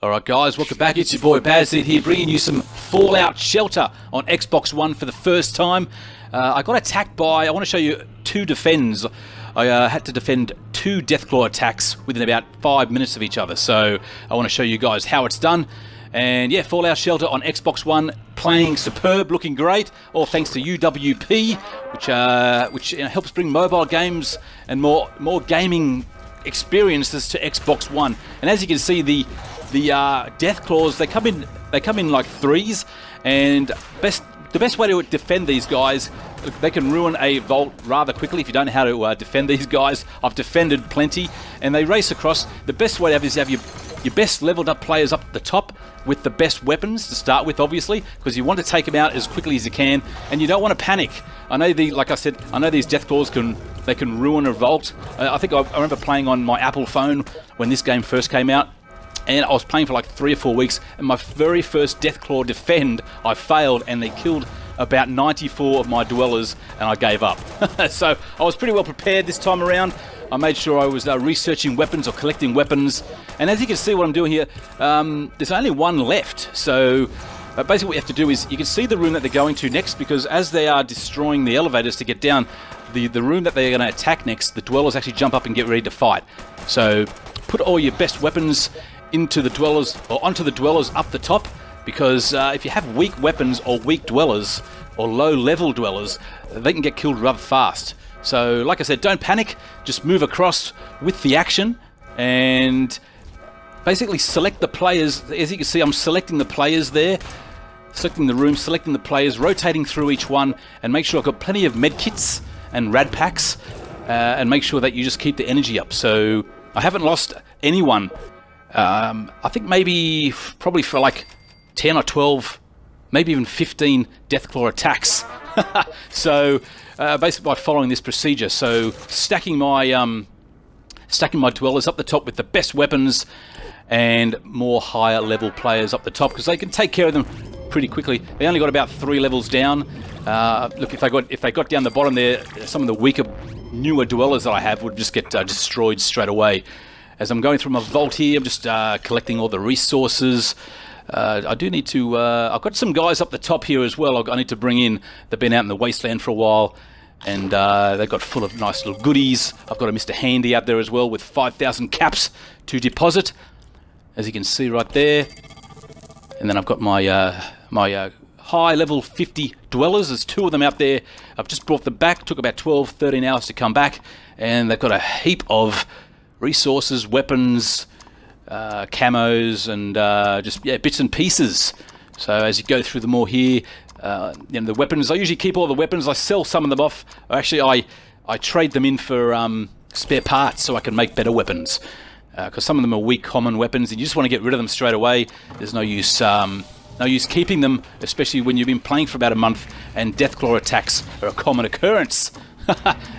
Alright guys, welcome back. It's your boy Bazit here, bringing you some Fallout Shelter on Xbox One for the first time. I got attacked by, I want to show you two defends. I had to defend two Deathclaw attacks within about 5 minutes of each other. So I want to show you guys how it's done. And yeah, Fallout Shelter on Xbox One, playing superb, looking great, all thanks to UWP, which helps bring mobile games and more gaming experiences to Xbox One. And as you can see, the Deathclaws, they come in like threes, and the best way to defend these guys, they can ruin a vault rather quickly if you don't know how to defend these guys. I've defended plenty, and they race across. The best way to have is have your best leveled up players up the top with the best weapons to start with, obviously, because you want to take them out as quickly as you can, and you don't want to panic. I know like I said, I know these Deathclaws can ruin a vault. I think I remember playing on my Apple phone when this game first came out. And I was playing for like 3 or 4 weeks, and my very first Deathclaw defend, I failed, and they killed about 94 of my dwellers, and I gave up. So I was pretty well prepared this time around. I made sure I was researching weapons or collecting weapons, and as you can see what I'm doing here, there's only one left. So basically what you have to do is, you can see the room that they're going to next, because as they are destroying the elevators to get down, the room that they're going to attack next, the dwellers actually jump up and get ready to fight. So put all your best weapons into the dwellers, or onto the dwellers up the top, because if you have weak weapons or weak dwellers or low level dwellers, they can get killed rather fast. So like I said, don't panic, just move across with the action and basically select the players. As you can see, I'm selecting the players there, selecting the room, selecting the players, rotating through each one, and make sure I've got plenty of med kits and rad packs, and make sure that you just keep the energy up. So I haven't lost anyone. I think probably for like 10 or 12, maybe even 15 Deathclaw attacks. So basically by following this procedure, so stacking my dwellers up the top with the best weapons and more higher level players up the top, because they can take care of them pretty quickly. They only got about 3 levels down. Look, if they got down the bottom there, some of the weaker, newer dwellers that I have would just get destroyed straight away. As I'm going through my vault here, I'm just collecting all the resources. I do need to... I've got some guys up the top here as well I need to bring in. They've been out in the wasteland for a while, and they've got full of nice little goodies. I've got a Mr. Handy out there as well with 5,000 caps to deposit, as you can see right there. And then I've got my high level 50 dwellers. There's 2 of them out there. I've just brought them back. Took about 12, 13 hours to come back, and they've got a heap of resources, weapons, camos, and just bits and pieces. So as you go through them all here, the weapons, I usually keep all the weapons. I sell some of them off. Actually, I trade them in for spare parts so I can make better weapons, because some of them are weak common weapons and you just want to get rid of them straight away. There's no use keeping them, especially when you've been playing for about a month and Deathclaw attacks are a common occurrence.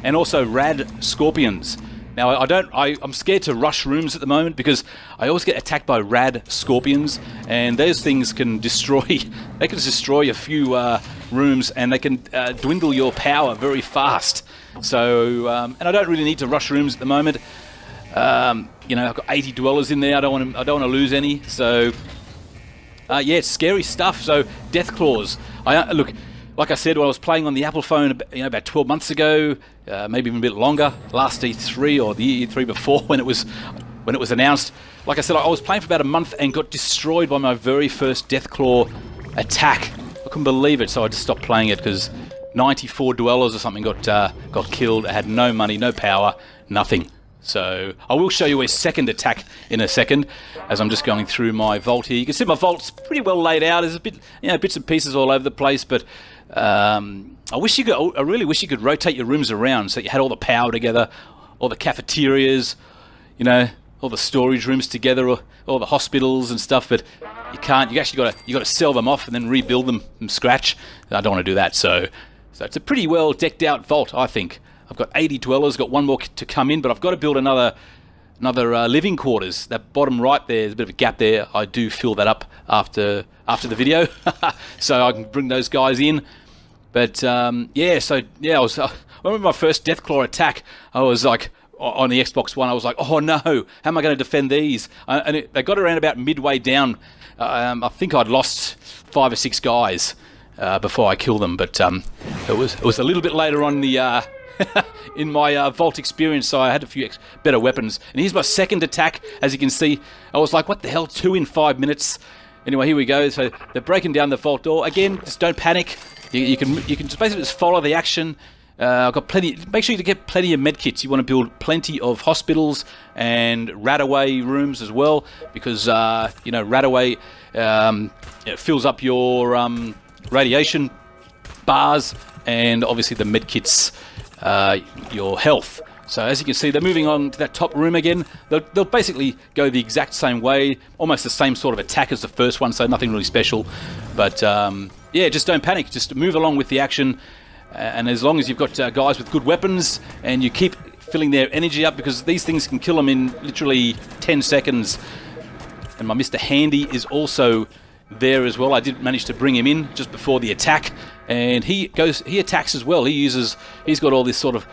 And also rad scorpions. Now, I'm scared to rush rooms at the moment, because I always get attacked by rad scorpions, and those things can destroy a few rooms, and they can dwindle your power very fast. So, and I don't really need to rush rooms at the moment. I've got 80 dwellers in there. I don't want to lose any. So, yeah, it's scary stuff. So, Deathclaws. Look. Like I said, when I was playing on the Apple phone, about 12 months ago, maybe even a bit longer, last E3 or the E3 before, when it was announced. Like I said, I was playing for about a month and got destroyed by my very first Deathclaw attack. I couldn't believe it, so I just stopped playing it, because 94 dwellers or something got killed. I had no money, no power, nothing. So I will show you a second attack in a second, as I'm just going through my vault here. You can see my vault's pretty well laid out. There's a bit, bits and pieces all over the place, but I really wish you could rotate your rooms around so you had all the power together, all the cafeterias, all the storage rooms together, or all the hospitals and stuff. But you can't. You got to sell them off and then rebuild them from scratch. I don't want to do that. So it's a pretty well decked out vault, I think. I've got 80 dwellers, got 1 more to come in, but I've got to build another living quarters. That bottom right there, there's a bit of a gap there. I do fill that up after the video, so I can bring those guys in. But I remember my first Deathclaw attack. I was like, on the Xbox One, I was like, oh no, how am I going to defend these? They got around about midway down. I think I'd lost 5 or 6 guys before I killed them, but it was a little bit later on the in my Vault experience, so I had a few better weapons. And here's my second attack. As you can see, I was like, what the hell, 2 in 5 minutes? Anyway, here we go. So they're breaking down the Vault door. Again, just don't panic. You can just basically just follow the action. I've got plenty. Make sure you get plenty of medkits. You want to build plenty of hospitals and rat-away rooms as well, because you know, rat-away it fills up your radiation bars, and obviously the medkits your health. So as you can see, they're moving on to that top room again. They'll basically go the exact same way, almost the same sort of attack as the first one, so nothing really special. But yeah, just don't panic. Just move along with the action. And as long as you've got guys with good weapons and you keep filling their energy up, because these things can kill them in literally 10 seconds. And my Mr. Handy is also there as well. I did manage to bring him in just before the attack, and he attacks as well. He's got all this sort of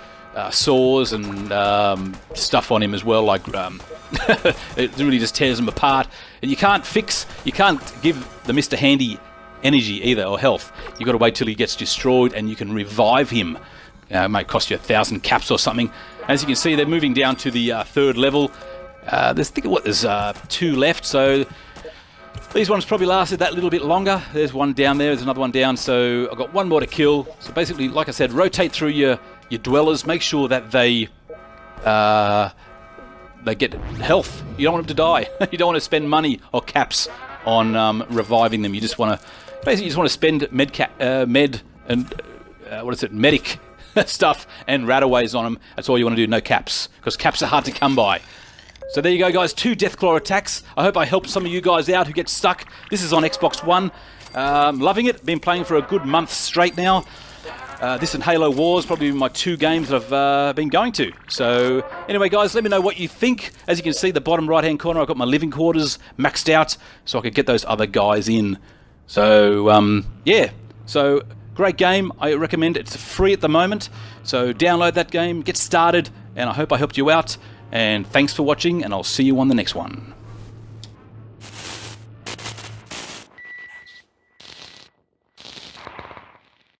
saws and stuff on him as well, like it really just tears them apart. And you can't give the Mr. Handy energy either, or health. You've got to wait till he gets destroyed, and you can revive him. It might cost you 1,000 caps or something. As you can see, they're moving down to the 3rd level. There's 2 left, so these ones probably lasted that little bit longer. There's one down there, there's another one down, so I've got one more to kill. So basically, like I said, rotate through your dwellers. Make sure that they get health. You don't want them to die. You don't want to spend money or caps on reviving them. You just want to spend medic stuff and rataways on them. That's all you want to do. No caps, because caps are hard to come by. So there you go, guys. 2 Deathclaw attacks. I hope I helped some of you guys out who get stuck. This is on Xbox One. Loving it. Been playing for a good month straight now. This and Halo Wars, probably my 2 games that I've been going to. So anyway, guys, let me know what you think. As you can see, the bottom right-hand corner, I've got my living quarters maxed out, so I could get those other guys in. So yeah, so great game. I recommend it. It's free at the moment, so download that game, get started, and I hope I helped you out. And thanks for watching, and I'll see you on the next one.